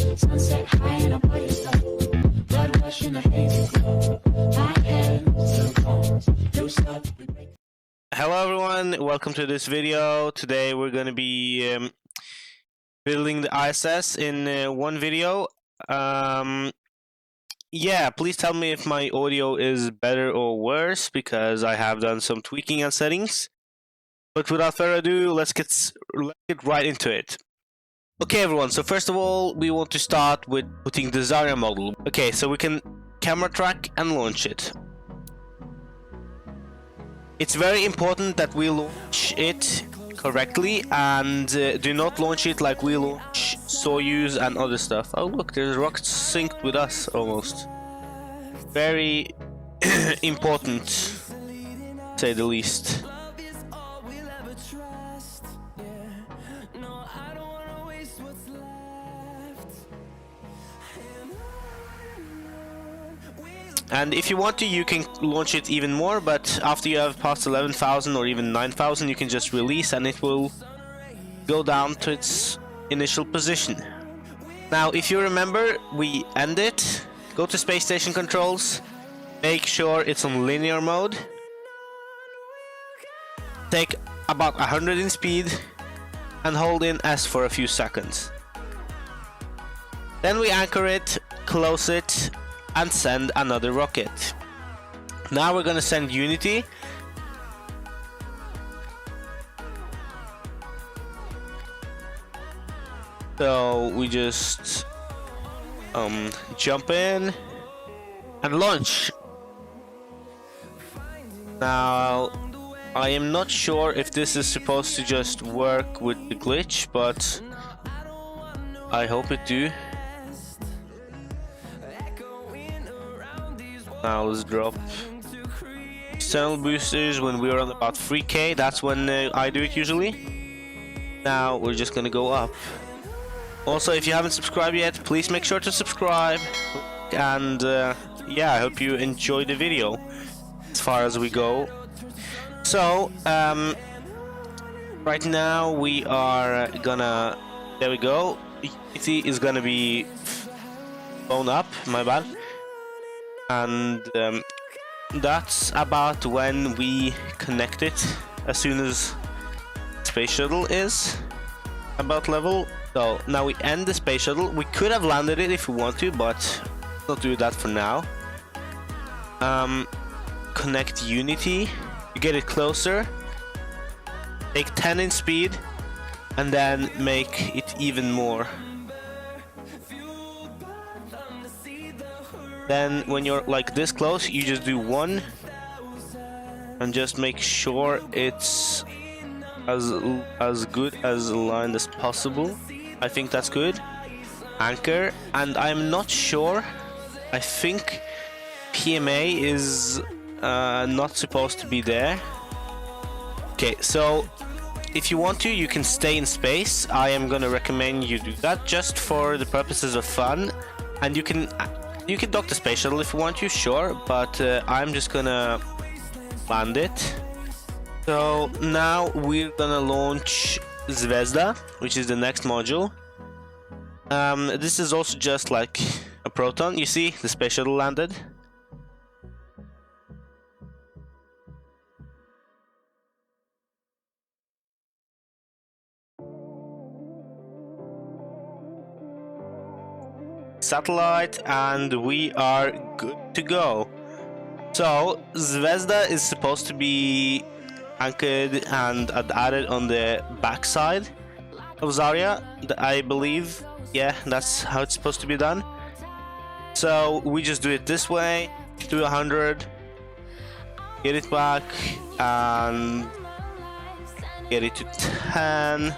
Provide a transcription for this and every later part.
Sunset high and I'm by your side. Blood rush in the hazy glow. My hands to the bones. You stop. Hello everyone, welcome to this video. Today we're going to be building the ISS in one video. Yeah, please tell me if my audio is better or worse, because I have done some tweaking and settings. But without further ado, let's get right into it. Okay everyone, so first of all, we want to start with putting the Zarya model. Okay, so we can camera track and launch it. It's very important that we launch it correctly and do not launch it like we launch Soyuz and other stuff. Oh look, there's rockets synced with us almost. Very important, to say the least. And if you want to, you can launch it even more, but after you have passed 11,000 or even 9,000, you can just release and it will go down to its initial position. Now, if you remember, we end it, go to space station controls, make sure it's on linear mode, take about 100 in speed, and hold in S for a few seconds. Then we anchor it, close it, and send another rocket. Now we're gonna send Unity. So we just jump in and launch. Now I am not sure if this is supposed to just work with the glitch, but I hope it do. Now let's drop external boosters when we're on about 3k. That's when I do it usually. Now we're just gonna go up. Also, if you haven't subscribed yet, please make sure to subscribe. And yeah, I hope you enjoy the video as far as we go. So right now we are gonna, there we go, Unity is gonna be blown up, my bad. And that's about when we connect it, as soon as space shuttle is about level. So now we end the space shuttle. We could have landed it if we want to, but not do that for now. Connect Unity, you get it closer, take 10 in speed, and then make it even more. Then when you're like this close, you just do one and just make sure it's as good as aligned as possible. I think that's good. Anchor, and I'm not sure, I think PMA is not supposed to be there. Okay, so if you want to, you can stay in space. I am gonna recommend you do that just for the purposes of fun, and you can dock the space shuttle if you want to, sure, but I'm just gonna land it. So now we're gonna launch Zvezda, which is the next module. This is also just like a proton. You see, the space shuttle landed. Satellite, and we are good to go. So Zvezda is supposed to be anchored and added on the backside of Zarya, I believe. Yeah, that's how it's supposed to be done. So we just do it this way, do 100, get it back, and get it to 10,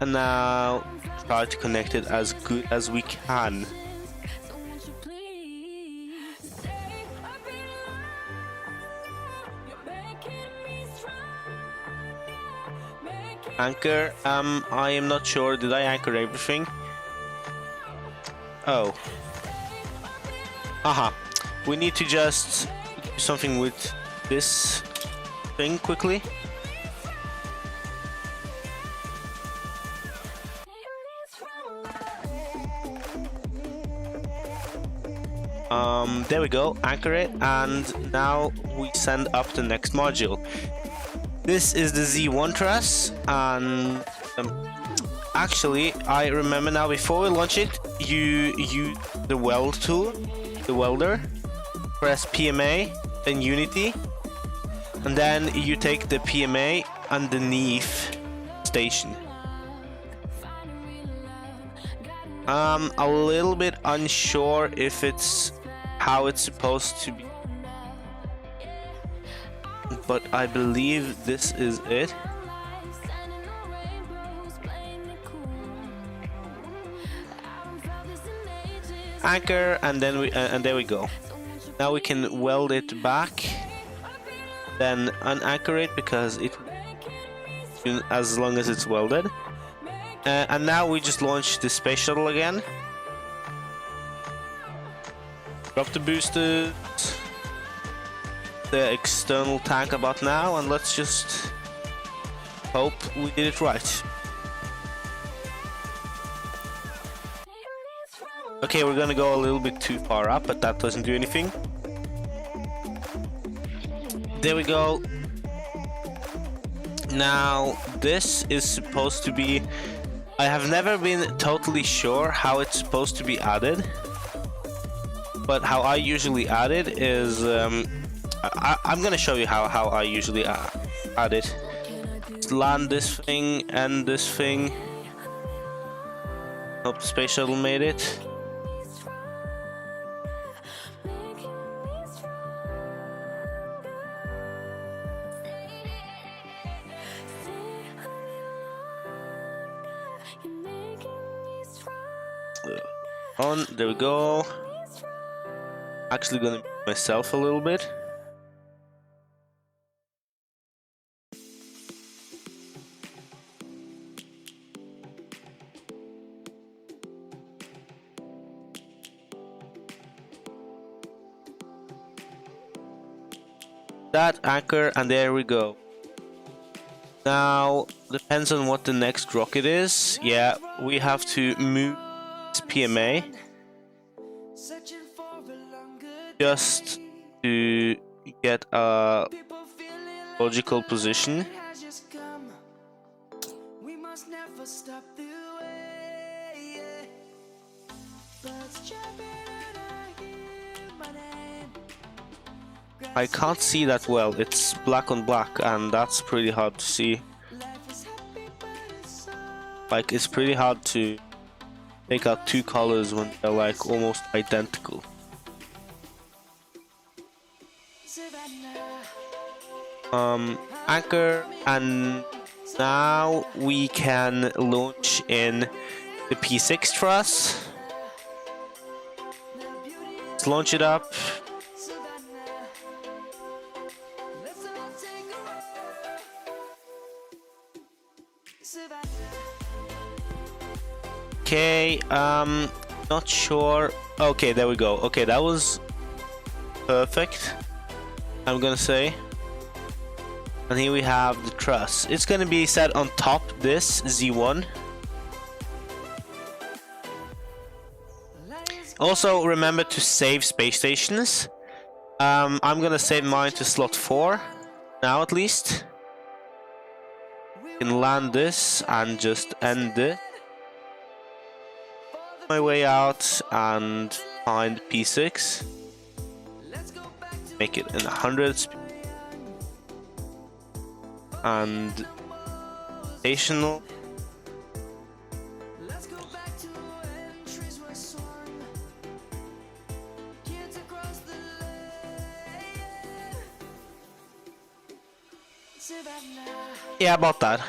and now try to connect it as good as we can. Anchor, I am not sure, did I anchor everything? Oh. Aha. We need to just do something with this thing quickly. There we go, anchor it, and now we send up the next module. This is the Z1 truss, and actually, I remember now, before we launch it, you use the weld tool, the welder, press PMA, then Unity, and then you take the PMA underneath station. I'm a little bit unsure if it's how it's supposed to be, but I believe this is it. Anchor, and then and there we go. Now we can weld it back, then unanchor it because it, as long as it's welded. And now we just launch the space shuttle again. Drop the boosters, the external tank about now, and let's just hope we did it right. Okay, we're gonna go a little bit too far up, but that doesn't do anything. There we go. Now, this is supposed to be... I have never been totally sure how it's supposed to be added. But how I usually add it is... I'm gonna show you how I usually add it. Just land this thing and this thing. Hope the space shuttle made it. On, there we go. Actually gonna mute myself a little bit. That anchor, and there we go. Now, depends on what the next rocket is. Yeah, we have to move PMA just to get a logical position. I can't see that well, it's black on black, and that's pretty hard to see. Like, it's pretty hard to make out two colors when they're like almost identical. Anchor, and now we can launch in the P6 truss. Let's launch it up. Okay, not sure. Okay, there we go. Okay, that was perfect, I'm gonna say. And here we have the truss. It's gonna be set on top this Z1. Also remember to save space stations. I'm gonna save mine to slot 4 now, at least. Can land this and just end it. My way out and find P6. Make it in 100 speed. And stational. Yeah, about that.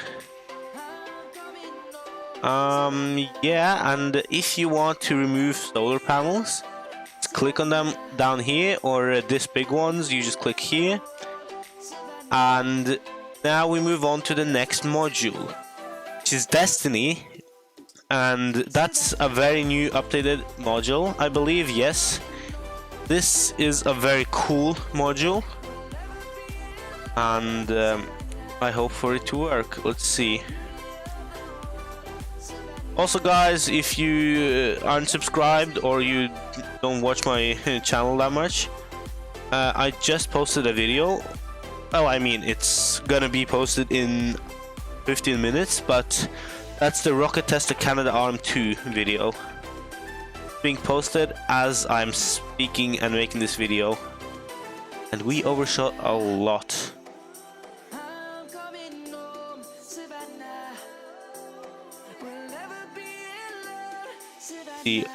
Yeah, and if you want to remove solar panels, just click on them down here, or this big ones, you just click here. And now we move on to the next module, which is Destiny, and that's a very new updated module, I believe. Yes, this is a very cool module, and I hope for it to work. Let's see. Also, guys, if you aren't subscribed or you don't watch my channel that much, I just posted a video. Oh, I mean, it's gonna be posted in 15 minutes, but that's the Rocket Tester Canada Arm 2 video being posted as I'm speaking and making this video, and we overshot a lot.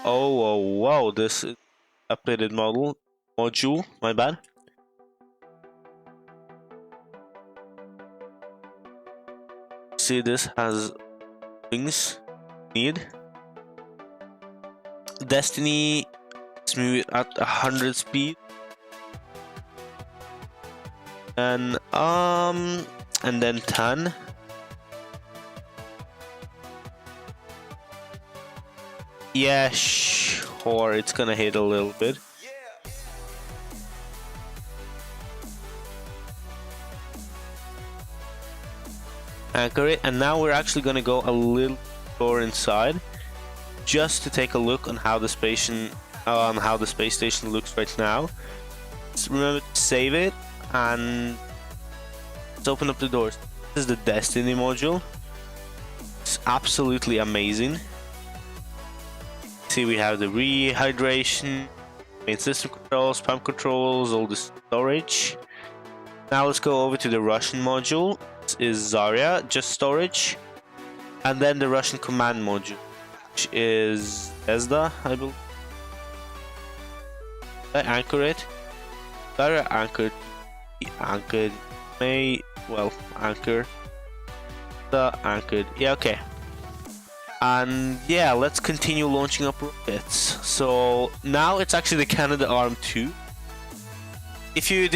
Oh, wow, this is updated module, my bad. See, this has things need. Destiny, let's move it at 100 speed. And then 10. Yeah, sure, it's gonna hit a little bit. Anchor it, and now we're actually gonna go a little more inside, just to take a look on how the space station looks right now. Just remember to save it, and let's open up the doors. This is the Destiny module. It's absolutely amazing. See, we have the rehydration, main system controls, pump controls, all the storage. Now let's go over to the Russian module. This is Zarya, just storage. And then the Russian command module, which is Ezda, I believe. I anchor it. Zarya anchored. Anchored. Anchor. The anchored. Yeah, okay. And yeah, let's continue launching up rockets. So now it's actually the Canada Arm 2. If you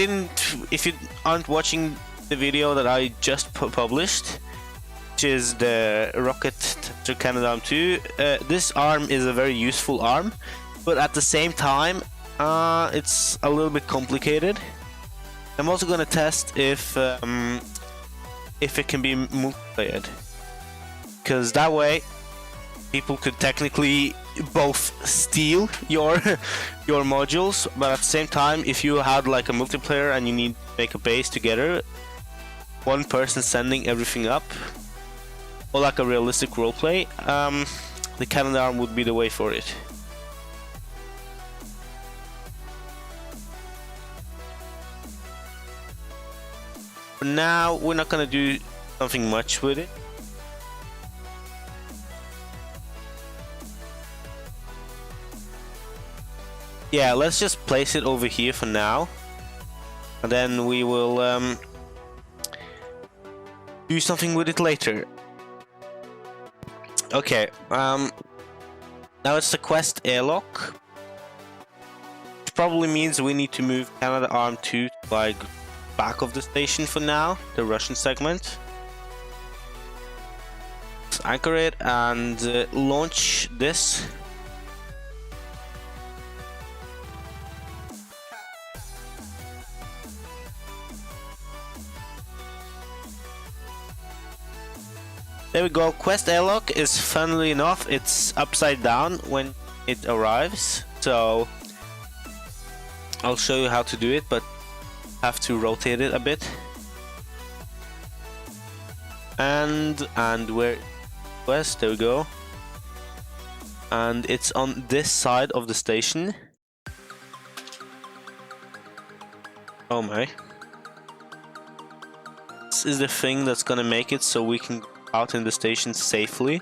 aren't watching the video that I just published, which is the Rocket Tester Canada Arm 2, this arm is a very useful arm, but at the same time, it's a little bit complicated. I'm also gonna test if it can be multiplayered, because that way people could technically both steal your modules, but at the same time, if you had like a multiplayer and you need to make a base together, one person sending everything up, or like a realistic roleplay, the Canada Arm would be the way for it. For now, we're not gonna do something much with it. Yeah, let's just place it over here for now, and then we will do something with it later. Okay, now it's the Quest airlock, which probably means we need to move Canada Arm 2 to like back of the station for now, the Russian segment. Let's anchor it and launch this. There we go. Quest airlock is, funnily enough, it's upside down when it arrives, so I'll show you how to do it, but have to rotate it a bit. And where Quest, there we go. And it's on this side of the station. Oh my. This is the thing that's gonna make it so we can out in the station safely.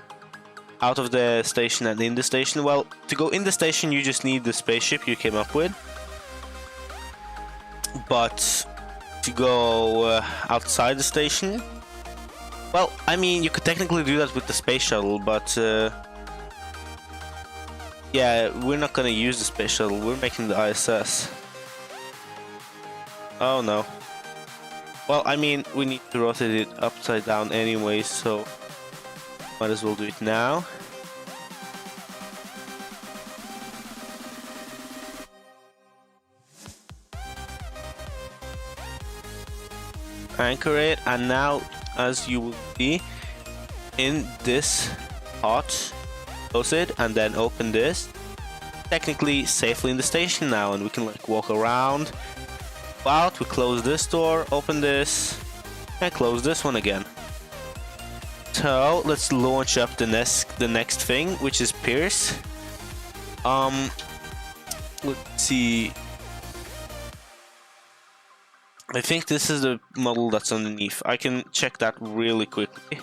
Out of the station and in the station. Well, to go in the station you just need the spaceship you came up with. But to go outside the station, well, I mean, you could technically do that with the space shuttle, but yeah, we're not gonna use the space shuttle, we're making the ISS. Oh no. Well, I mean, we need to rotate it upside down anyway, so might as well do it now. Anchor it, and now, as you will see, in this part, close it, and then open this. Technically safely in the station now, and we can like walk around. Out, we close this door, open this, and close this one again. So let's launch up the next thing, which is Pierce. Let's see. I think this is the model that's underneath. I can check that really quickly.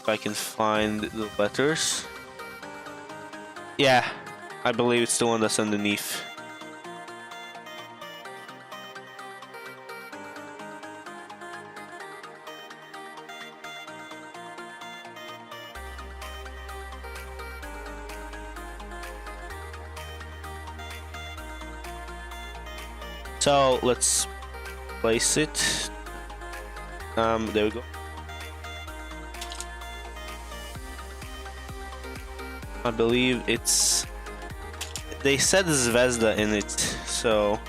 If I can find the letters. Yeah, I believe it's the one that's underneath. So let's place it. There we go. I believe it's. They said Zvezda in it, so.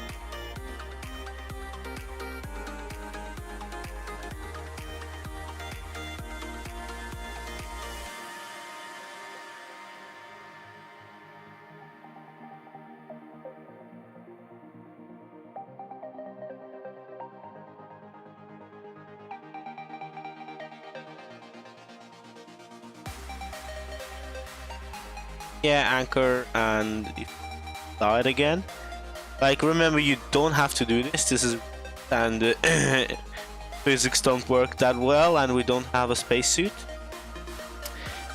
Yeah, anchor, and start again. Like, remember, you don't have to do this. This is and physics don't work that well, and we don't have a spacesuit.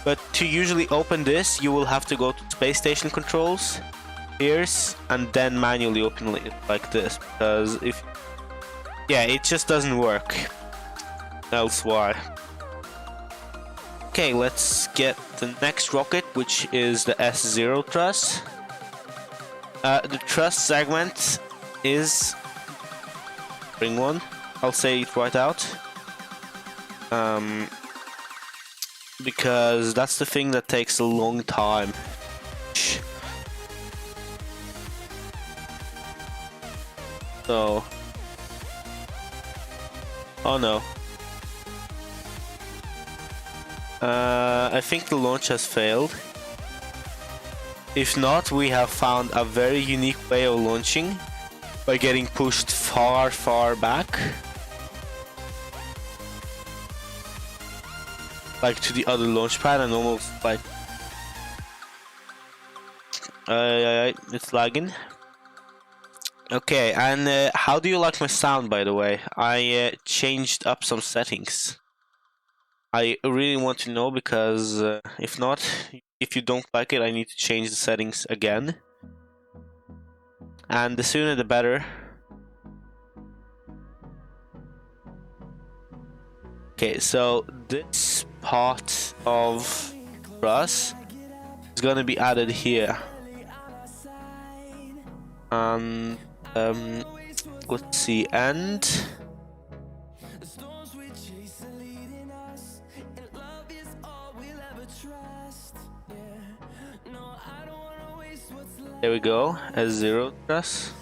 But to usually open this, you will have to go to space station controls, Pierce, and then manually open it like this. Because if it just doesn't work. Else why? Okay, let's get the next rocket, which is the S0 truss. The truss segment is ring one. I'll say it right out. Because that's the thing that takes a long time. So, oh no. I think the launch has failed. If not, we have found a very unique way of launching by getting pushed far, far back. Like to the other launch pad and almost like... it's lagging. Okay, and how do you like my sound, by the way? I changed up some settings. I really want to know because if not, if you don't like it, I need to change the settings again. And the sooner the better. Okay, so this part of truss is gonna be added here. And let's see, and there we go, S0 truss.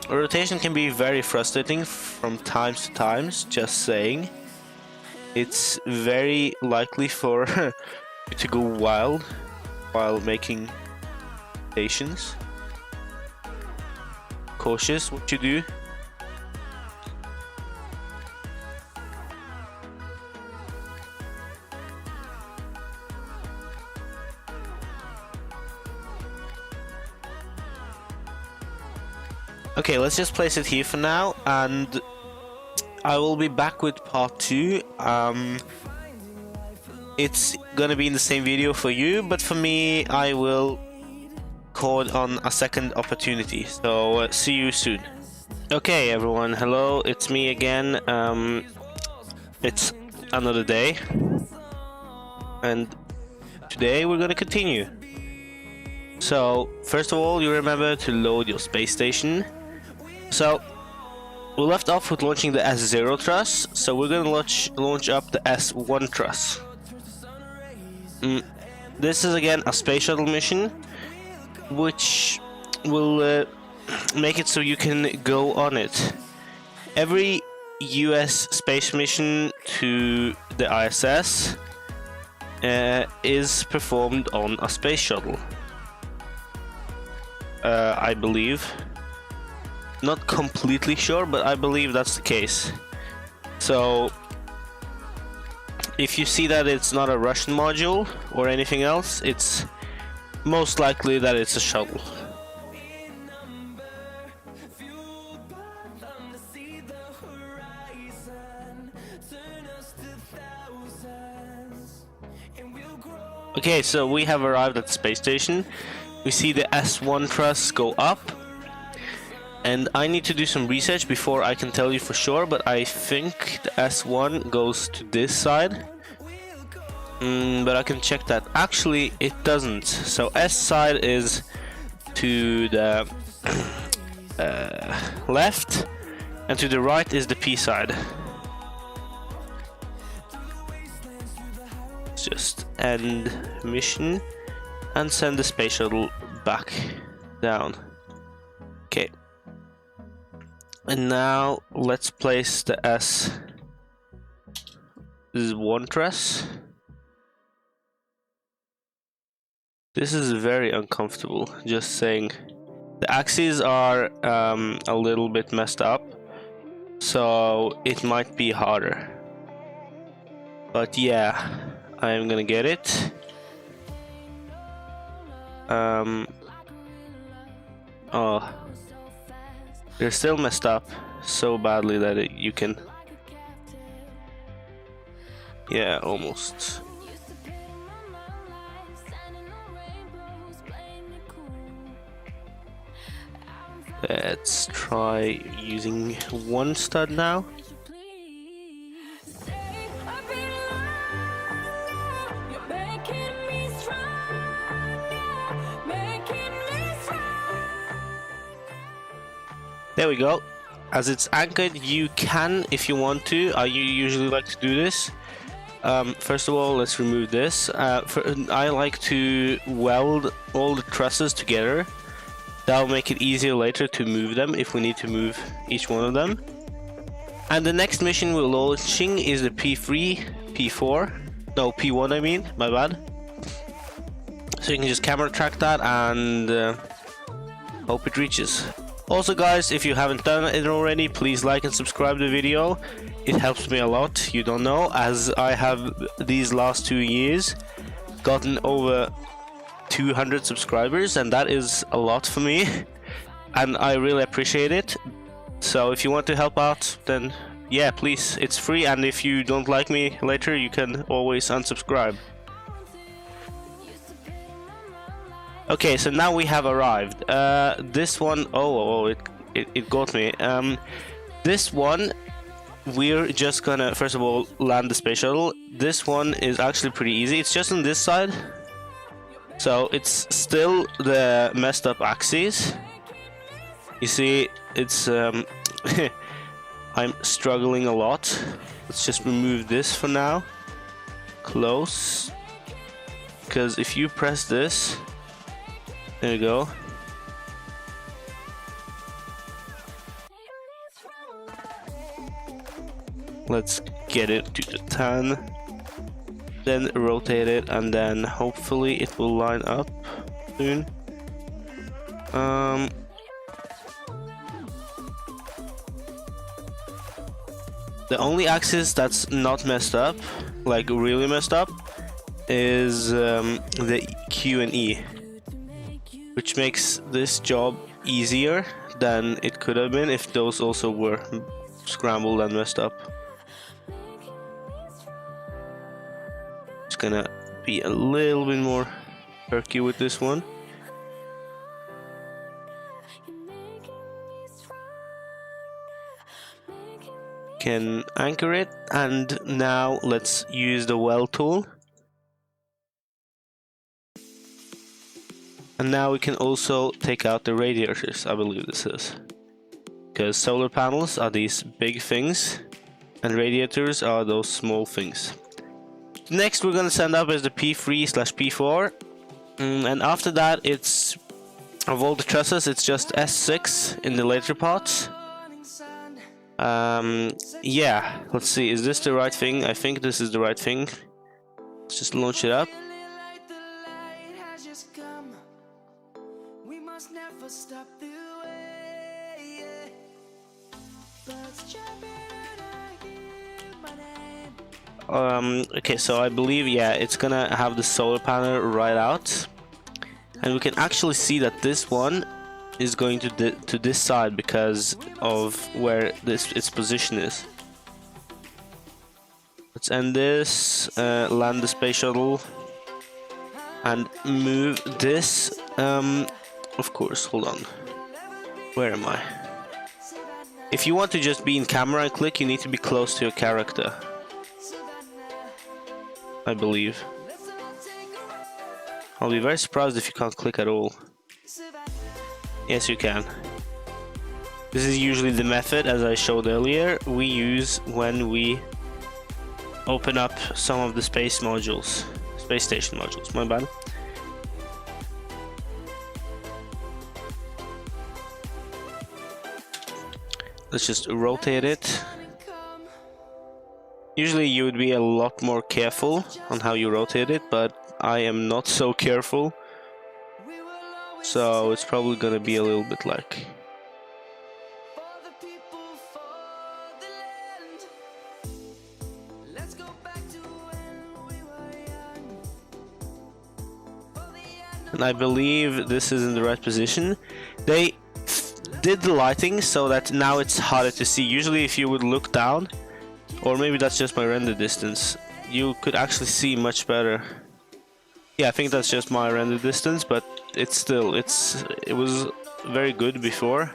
Rotation can be very frustrating from times to times, just saying. It's very likely for you to go wild while making stations. Cautious what you do. Okay, let's just place it here for now, and I will be back with part 2. It's gonna be in the same video for you, but for me, I will record on a second opportunity. So see you soon. Okay, everyone, hello, it's me again. It's another day, and today we're gonna continue. So first of all, you remember to load your space station. So we left off with launching the S0 truss, so we're gonna launch up the S1 truss. This is again a space shuttle mission. which will make it so you can go on it. Every US space mission to the ISS is performed on a space shuttle. I believe. Not completely sure, but I believe that's the case. So if you see that it's not a Russian module or anything else, it's most likely that it's a shuttle. Okay, so we have arrived at the space station. We see the S1 truss go up. And I need to do some research before I can tell you for sure, but I think the S1 goes to this side. But I can check that. Actually, it doesn't. So S side is to the left, and to the right is the P side. Let's just end mission and send the space shuttle back down. Okay. And now let's place the S. This is one truss. This is very uncomfortable, just saying. The axes are a little bit messed up, so it might be harder. But yeah, I'm gonna get it. Oh, they're still messed up so badly that you can. Yeah, almost. Let's try using one stud now. There we go. As it's anchored, you can, if you want to, I usually like to do this. First of all, let's remove this. I like to weld all the trusses together. That'll make it easier later to move them if we need to move each one of them. And the next mission we're launching is the P3, P4. No, P1 I mean, my bad. So you can just camera track that and hope it reaches. Also guys, if you haven't done it already, please like and subscribe to the video. It helps me a lot, you don't know, as I have these last 2 years gotten over 200 subscribers, and that is a lot for me, and I really appreciate it. So if you want to help out, then yeah, please, it's free, and if you don't like me later, you can always unsubscribe. Okay, so now we have arrived. This one, it got me. This one, we're just gonna first of all land the space shuttle. This one is actually pretty easy. It's just on this side, so it's still the messed up axes. You see, it's I'm struggling a lot. Let's just remove this for now. Close, because if you press this, there you go. Let's get it to the 10, then rotate it, and then hopefully it will line up soon. The only axis that's not messed up, like really messed up, is the Q and E, which makes this job easier than it could have been if those also were scrambled and messed up. It's gonna be a little bit more perky with this one. Can anchor it, and now let's use the weld tool. And now we can also take out the radiators, I believe this is. Because solar panels are these big things, and radiators are those small things. Next we're gonna send up is the P3/P4, and after that it's Of all the trusses, it's just S6 in the later parts. Yeah, let's see, is this the right thing? I think this is the right thing. Let's just launch it up. Okay, so I believe, yeah, it's gonna have the solar panel right out. And we can actually see that this one is going to this side because of where its position is. Let's end this, land the space shuttle, and move this. Of course, hold on. Where am I? If you want to just be in camera and click, you need to be close to your character, I believe. I'll be very surprised if you can't click at all. Yes, you can. This is usually the method, as I showed earlier, we use when we open up some of the space modules. Space station modules, my bad. Let's just rotate it. Usually you would be a lot more careful on how you rotate it, but I am not so careful. So it's probably gonna be a little bit like... And I believe this is in the right position. They did the lighting so that now it's harder to see. Usually if you would look down, or maybe that's just my render distance, you could actually see much better. Yeah, I think that's just my render distance, but it's still, it was very good before.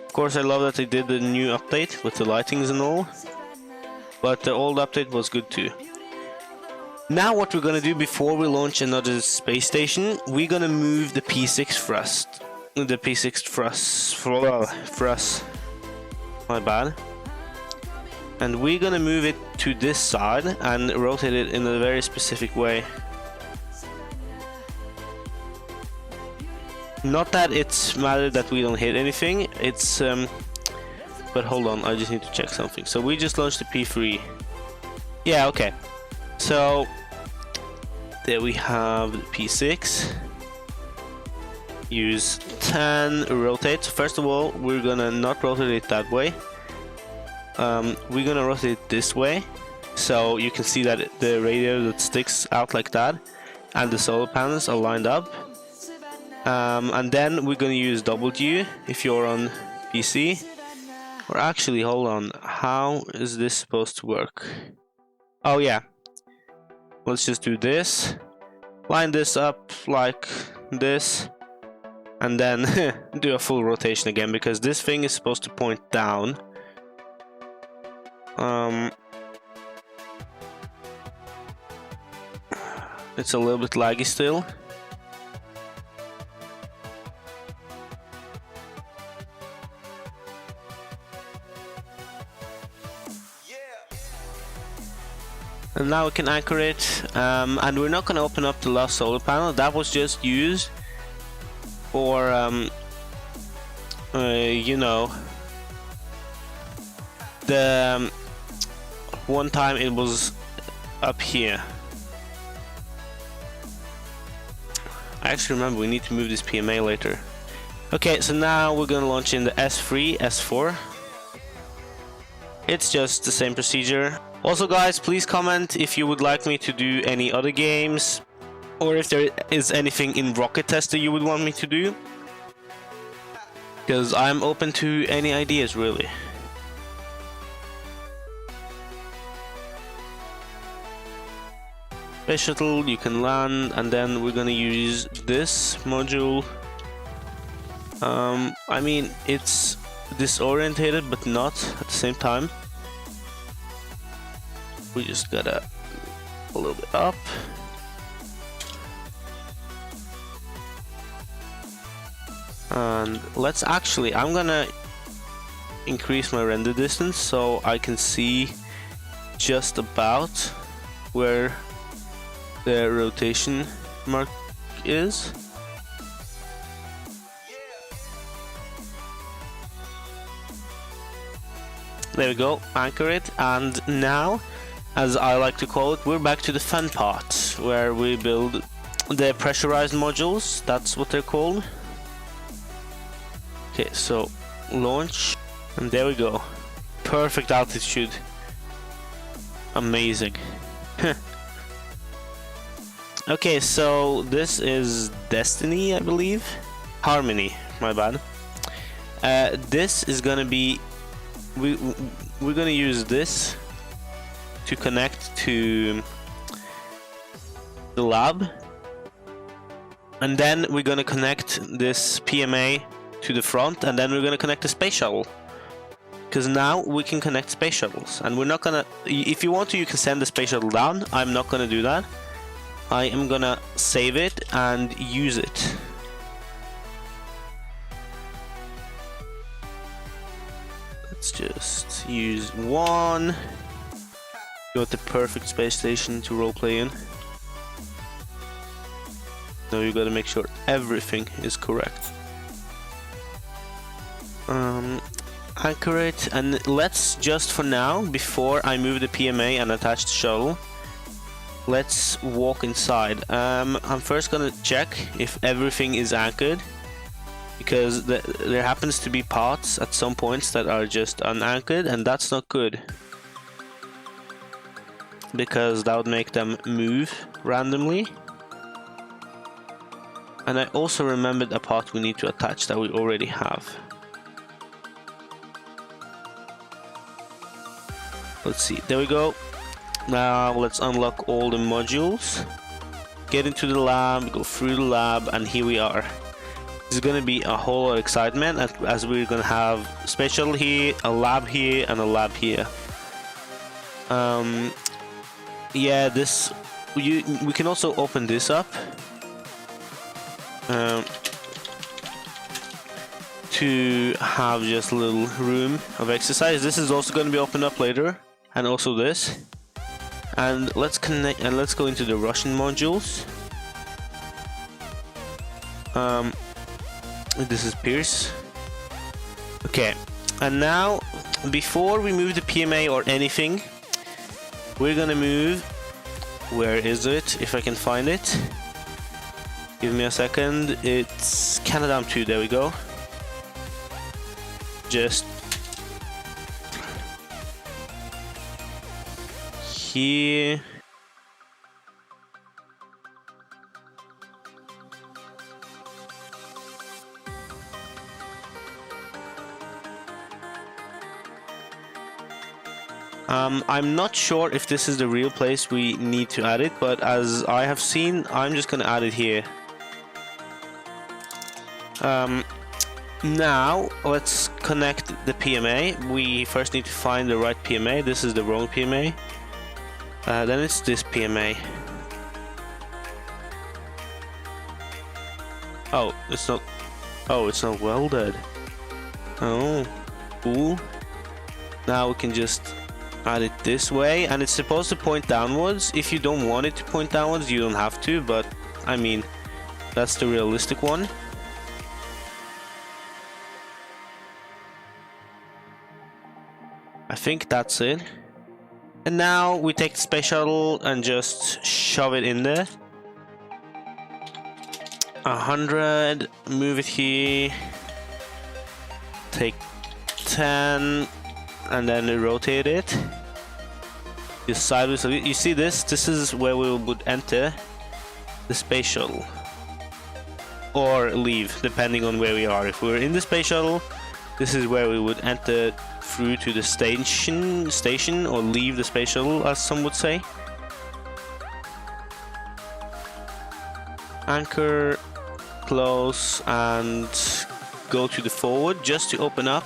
Of course, I love that they did the new update with the lightings and all, but the old update was good too. Now what we're gonna do before we launch another space station, we're gonna move the P6 thrust. The P6 thrust, my bad. And we're gonna move it to this side and rotate it in a very specific way. Not that it's matter that we don't hit anything, it's but hold on, I just need to check something. So we just launched the P3. Yeah, okay. So there we have the P6. Use 10, rotate. So first of all, we're gonna not rotate it that way. We're gonna rotate it this way, so you can see that the radio that sticks out like that, and the solar panels are lined up. And then we're gonna use W if you're on PC. Or actually, hold on, how is this supposed to work? Oh yeah, let's just do this. Line this up like this, and then do a full rotation again, because this thing is supposed to point down. It's a little bit laggy still. And now we can anchor it, and we're not going to open up the last solar panel. That was just used for you know, the one time it was up here. I actually remember we need to move this PMA later. Okay, so now we're gonna launch in the S3, S4. It's just the same procedure. Also guys, please comment if you would like me to do any other games, or if there is anything in Rocket Tester you would want me to do, because I'm open to any ideas really. Space shuttle, you can land, and then we're gonna use this module. I mean, it's disorientated, but not at the same time. We just gotta a little bit up. And let's actually, I'm gonna increase my render distance so I can see just about where the rotation mark is. There we go, anchor it, and now, as I like to call it, we're back to the fun part, where we build the pressurized modules, that's what they're called. Okay, so launch, and there we go. Perfect altitude. Amazing. Okay, so this is Destiny, I believe. Harmony, my bad. This is gonna be... We're gonna use this to connect to the lab. And then we're gonna connect this PMA to the front, and then we're gonna connect the space shuttle. Because now we can connect space shuttles, and we're not gonna... If you want to, you can send the space shuttle down. I'm not gonna do that. I am gonna save it and use it. Let's just use one. Got the perfect space station to roleplay in. Now you gotta make sure everything is correct. Anchor it, and let's just for now, before I move the PMA and attach the shuttle, let's walk inside. I'm first gonna check if everything is anchored, because there happens to be parts at some points that are just unanchored, and that's not good, because that would make them move randomly. And I also remembered a part we need to attach that we already have. Let's see, there we go. Now let's unlock all the modules, get into the lab, go through the lab, and here we are. This is gonna be a whole lot of excitement, as we're gonna have a space shuttle here, a lab here, and a lab here. Yeah, this we can also open this up to have just a little room of exercise. This is also going to be opened up later, and also this. And let's connect, and let's go into the Russian modules. This is Pierce. Okay, and now before we move the PMA or anything, we're gonna move... Where is it? If I can find it. Give me a second. It's Canada 2. There we go. Just here. I'm not sure if this is the real place we need to add it, but as I have seen, I'm just gonna add it here. Now let's connect the PMA. We first need to find the right PMA. This is the wrong PMA. Then it's this PMA. Oh, it's not. Oh, it's not welded. Oh, cool. Now we can just add it this way, and it's supposed to point downwards. If you don't want it to point downwards, you don't have to, but I mean, that's the realistic one. I think that's it. And now we take the space shuttle and just shove it in there. 100, move it here. Take 10, and then rotate it. Just sideways. So you see this? This is where we would enter the space shuttle. Or leave, depending on where we are. If we're in the space shuttle, this is where we would enter through to the station, or leave the space shuttle, as some would say. Anchor, close, and go to the forward just to open up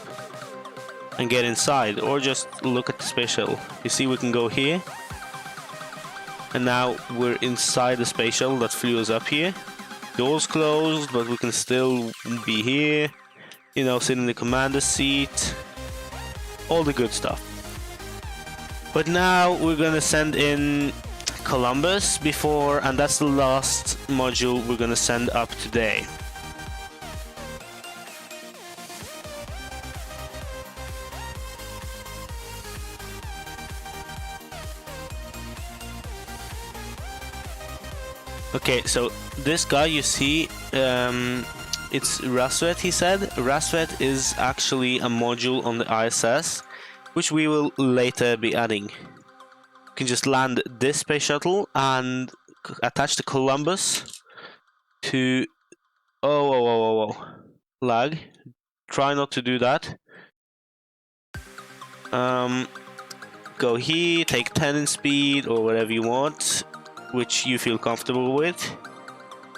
and get inside, or just look at the space shuttle. You see, we can go here, and now we're inside the space shuttle that flew us up here. Doors closed, but we can still be here, you know, sit in the commander seat, all the good stuff. But now we're gonna send in Columbus before, and that's the last module we're gonna send up today. Okay, so this guy you see, it's Rasvet, he said. Rasvet is actually a module on the ISS, which we will later be adding. You can just land this space shuttle and attach the Columbus to... Oh, whoa, whoa, whoa, whoa. Lag. Try not to do that. Go here, take 10 in speed or whatever you want, which you feel comfortable with.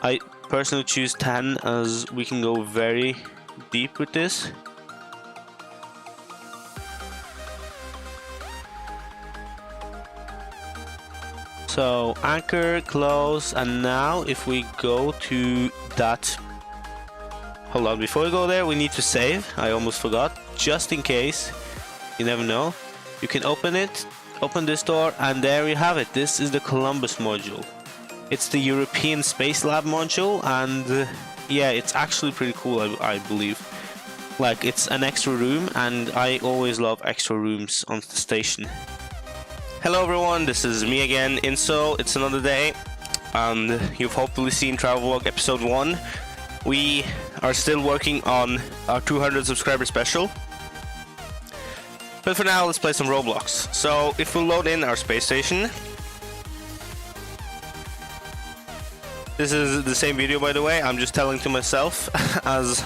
I personally choose 10 as we can go very deep with this. So anchor, close, and now if we go to that... Hold on, before we go there we need to save. I almost forgot, just in case. You never know. You can open it, open this door, and there you have it. This is the Columbus module. It's the European Space Lab module, and yeah, it's actually pretty cool, I believe. Like, it's an extra room, and I always love extra rooms on the station. Hello everyone, this is me again, Inso. It's another day, and you've hopefully seen Travel Vlog episode 1. We are still working on our 200 subscriber special. But for now, let's play some Roblox. So, if we load in our space station... This is the same video, by the way. I'm just telling to myself, as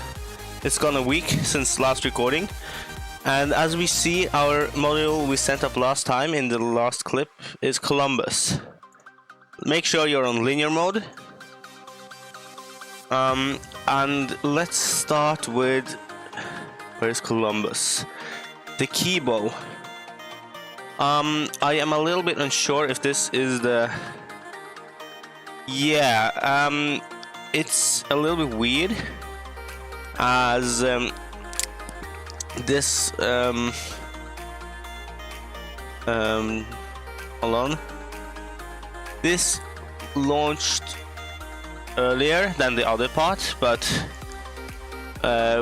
it's gone a week since last recording. And as we see, our module we sent up last time in the last clip is Columbus. Make sure you're on linear mode. And let's start with... Where's Columbus? The Kibo. I am a little bit unsure if this is the... Yeah, it's a little bit weird, as this hold on. This launched earlier than the other part, but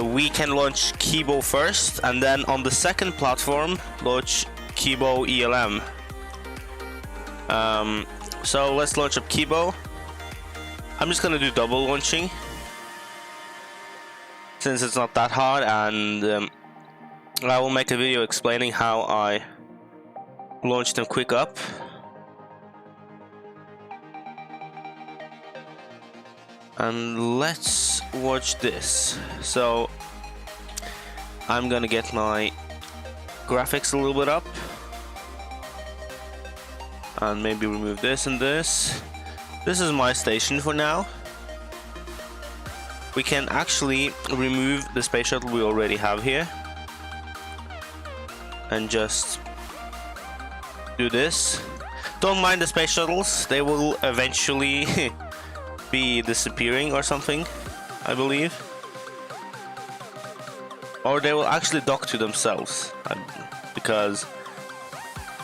we can launch Kibo first, and then on the second platform launch Kibo ELM. So let's launch up Kibo. I'm just gonna do double launching since it's not that hard, and I will make a video explaining how I launched them quick up. And let's watch this. So I'm gonna get my graphics a little bit up and maybe remove this and this. This is my station for now. We can actually remove the space shuttle we already have here and just do this. Don't mind the space shuttles, they will eventually be disappearing or something, I believe. Or they will actually dock to themselves, because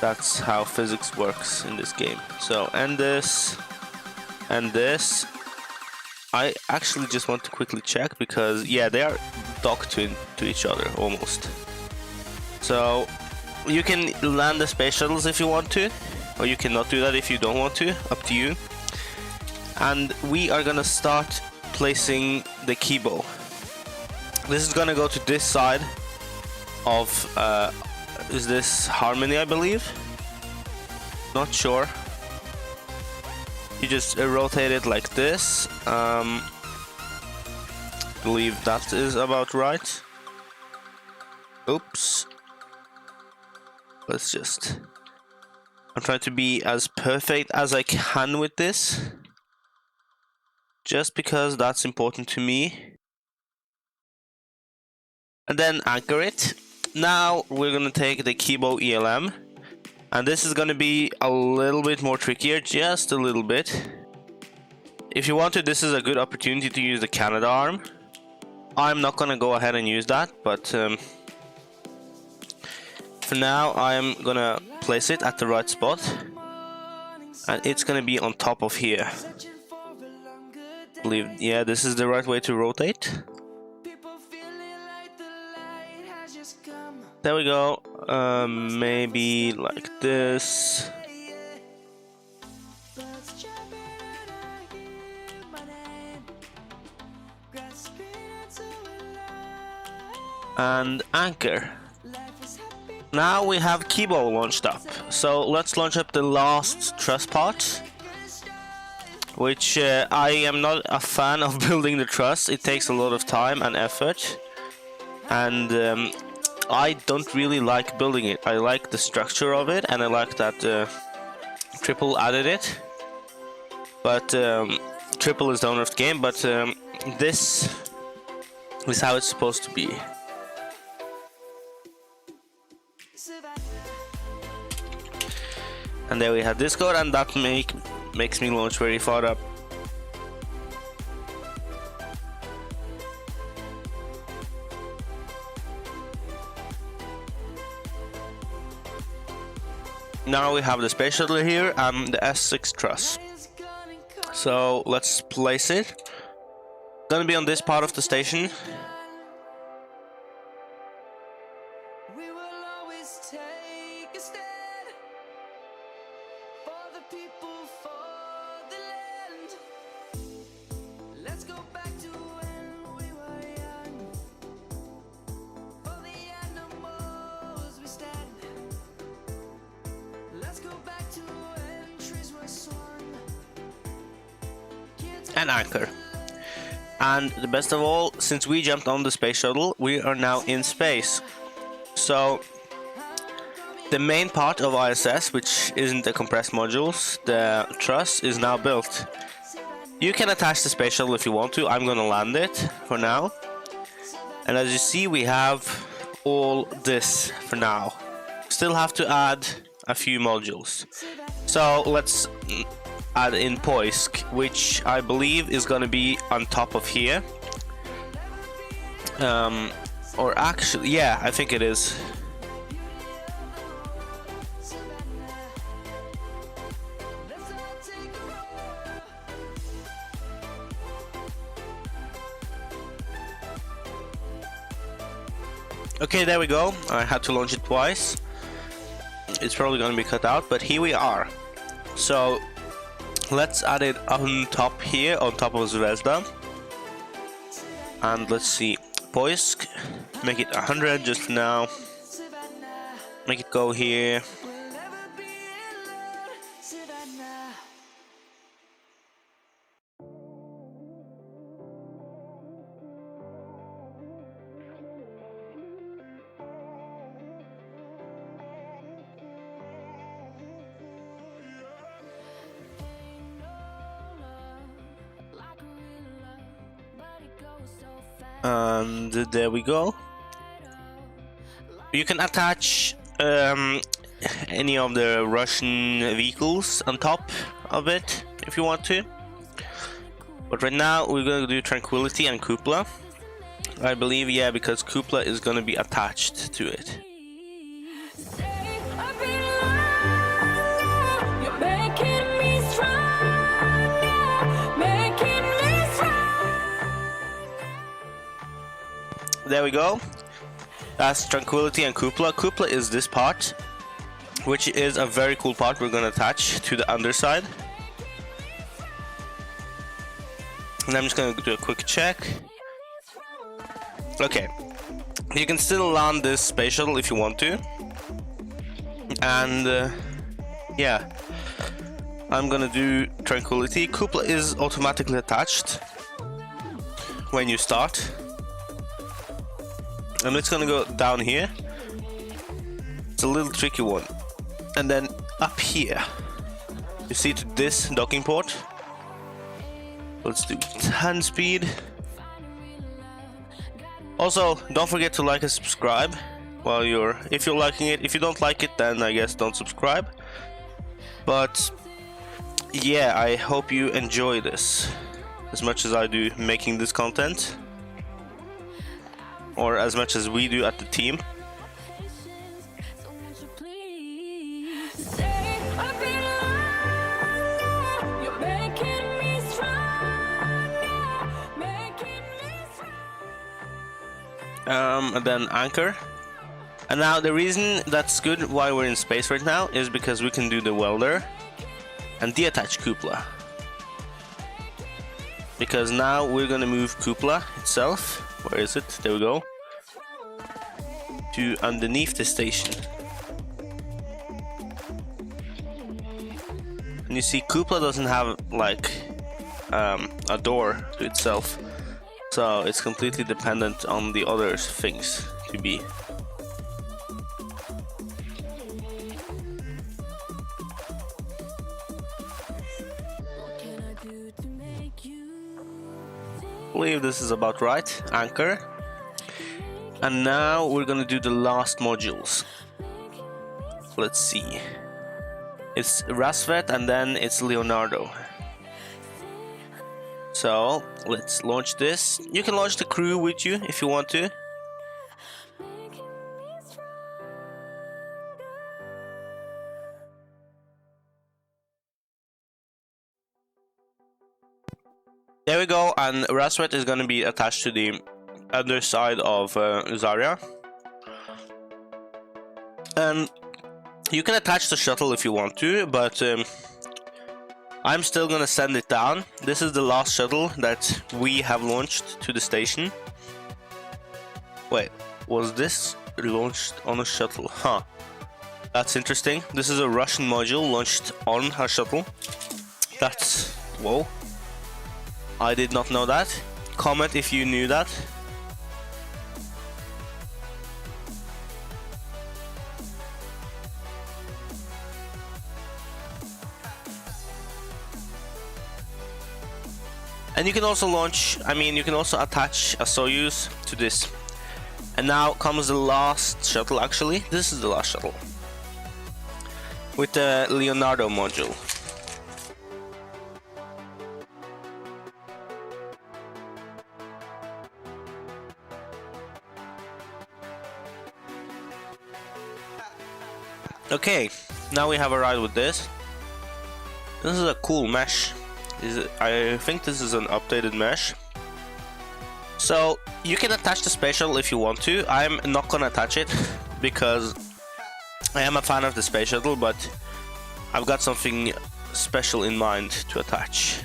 that's how physics works in this game. So end this and this. I actually just want to quickly check, because yeah, they are docked to each other almost. So you can land the space shuttles if you want to, or you cannot do that if you don't want to, up to you. And we are gonna start placing the Kibo. This is gonna go to this side of is this Harmony, I believe? Not sure. You just rotate it like this. Believe that is about right. Oops. Let's just... I'm trying to be as perfect as I can with this, just because that's important to me. And then anchor it. Now we're gonna take the Kibo ELM, and this is gonna be a little bit more trickier, just a little bit. If you want to, this is a good opportunity to use the Canada arm. I'm not gonna go ahead and use that, but for now I'm gonna place it at the right spot, and it's gonna be on top of here. I believe, yeah, this is the right way to rotate. There we go. Maybe like this. and anchor. Now we have Kibo launched up, so let's launch up the last truss part, which I am not a fan of building the truss. It takes a lot of time and effort, and I don't really like building it. I like the structure of it, and I like that Triple added it, but Triple is the owner of the game, but this is how it's supposed to be. And there we have this code, and that makes me launch very far up. Now we have the space shuttle here and the S6 truss. So let's place it. Gonna be on this part of the station. We will always take a stand for the people, for the land. Let's go back to when we were young. For the animals we stand. Let's go back to when trees were swung. And anchor. And the best of all, since we jumped on the space shuttle, we are now in space. So the main part of ISS, which isn't the compressed modules, the truss, is now built. You can attach the space shuttle if you want to. I'm gonna land it for now. And as you see, we have all this for now. Still have to add a few modules. So let's add in Poisk, which I believe is gonna be on top of here. Or actually, yeah, I think it is. Okay, there we go. I had to launch it twice. It's probably gonna be cut out, but here we are. So let's add it on top here, on top of Zvezda. And let's see, Poisk, make it 100 just for now. Make it go here. And there we go. You can attach any of the Russian vehicles on top of it if you want to. But right now we're gonna do Tranquility and Kupla. I believe, yeah, because Kupla is gonna be attached to it. There we go. That's Tranquility and Kupla. Kupla is this part, which is a very cool part we're gonna attach to the underside. And I'm just gonna do a quick check. Okay, you can still land this space shuttle if you want to. And yeah, I'm gonna do Tranquility. Kupla is automatically attached when you start. I'm just gonna go down here. It's a little tricky one. And then up here, you see to this docking port. Let's do 10 speed. Also, don't forget to like and subscribe while if you're liking it. If you don't like it, then I guess don't subscribe. But yeah, I hope you enjoy this as much as I do making this content. Or as much as we do at the team. And then anchor. And now the reason that's good why we're in space right now is because we can do the welder and deattach Kupla. Because now we're gonna move Kupla itself. Where is it? There we go. to underneath the station. And you see, Cupola doesn't have like a door to itself, so it's completely dependent on the other things to be. I believe this is about right. Anchor. And now we're gonna do the last modules. Let's see. It's Rasvet and then it's Leonardo. So let's launch this. You can launch the crew with you if you want to. There we go, and Rasvet is going to be attached to the underside of Zarya. And you can attach the shuttle if you want to, but I'm still going to send it down. This is the last shuttle that we have launched to the station. Wait, was this launched on a shuttle? Huh. That's interesting. This is a Russian module launched on a shuttle. That's... whoa. I did not know that. Comment if you knew that. And you can also launch, you can also attach a Soyuz to this. And now comes the last shuttle, actually. This is the last shuttle. With the Leonardo module. Okay, now we have a ride with this. This is a cool mesh. I think this is an updated mesh. So you can attach the space shuttle if you want to. I'm not gonna attach it because I am a fan of the space shuttle, but I've got something special in mind to attach.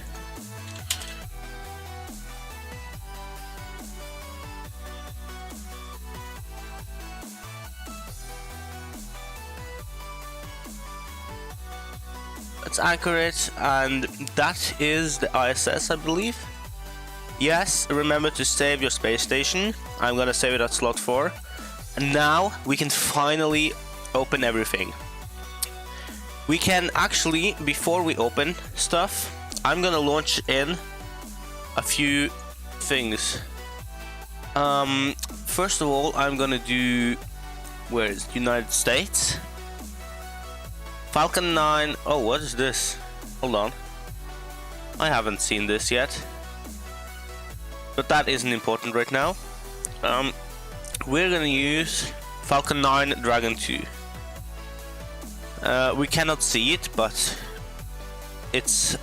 Let's anchor it, and that is the ISS, I believe. Yes, remember to save your space station. I'm gonna save it at slot 4. And now we can finally open everything. We can actually, before we open stuff, I'm gonna launch in a few things. First of all, I'm gonna do, where is it? United States? Falcon 9. Oh, what is this? Hold on. I haven't seen this yet. But that isn't important right now. We're gonna use Falcon 9 Dragon 2. We cannot see it, but it's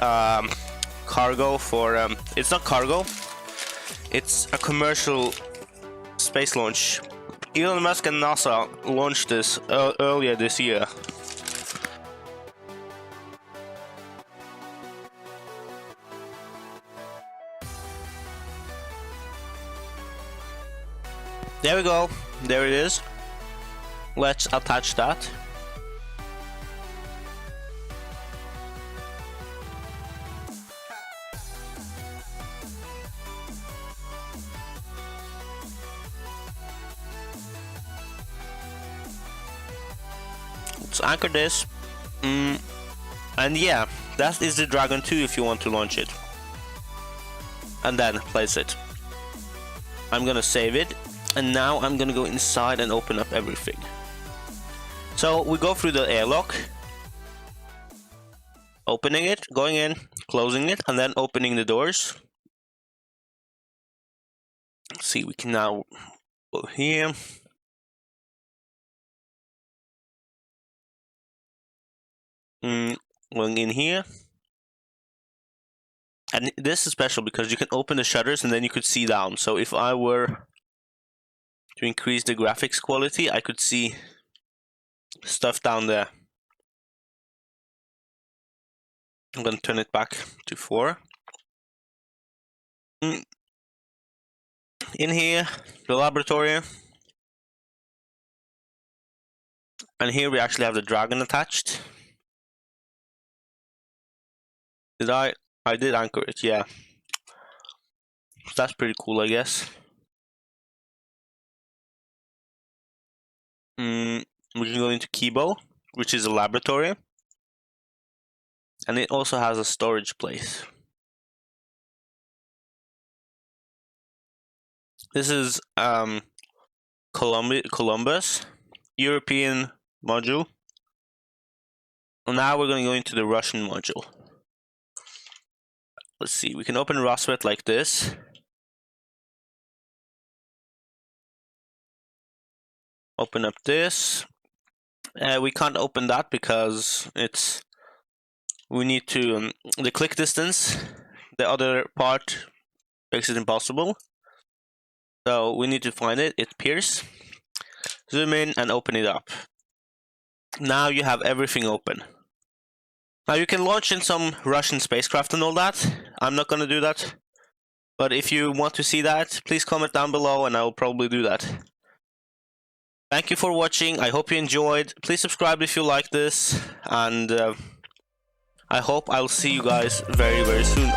cargo for... it's not cargo. It's a commercial space launch. Elon Musk and NASA launched this earlier this year. There we go, there it is. Let's attach that. Let's anchor this. And yeah, that is the Dragon 2 if you want to launch it. And then place it. I'm gonna save it. And now I'm gonna go inside and open up everything. So we go through the airlock, opening it, going in, closing it, and then opening the doors. Let's see, we can now go here. Going in here. And this is special because you can open the shutters and then you could see down. So if I were to increase the graphics quality, I could see stuff down there. I'm gonna turn it back to 4. In here, the laboratory. And here we actually have the dragon attached. Did I? I did anchor it, yeah. That's pretty cool, I guess. We can go into Kibo, which is a laboratory. And it also has a storage place. This is Columbus, European module. And now we're going to go into the Russian module. Let's see, we can open Roswell like this. Open up this. We can't open that because we need to, the click distance, the other part makes it impossible. So we need to find it, it appears. Zoom in and open it up. Now you have everything open. Now you can launch in some Russian spacecraft and all that. I'm not going to do that. But if you want to see that, please comment down below and I will probably do that. Thank you for watching. I hope you enjoyed. Please subscribe if you like this. And I hope I'll see you guys very, very soon.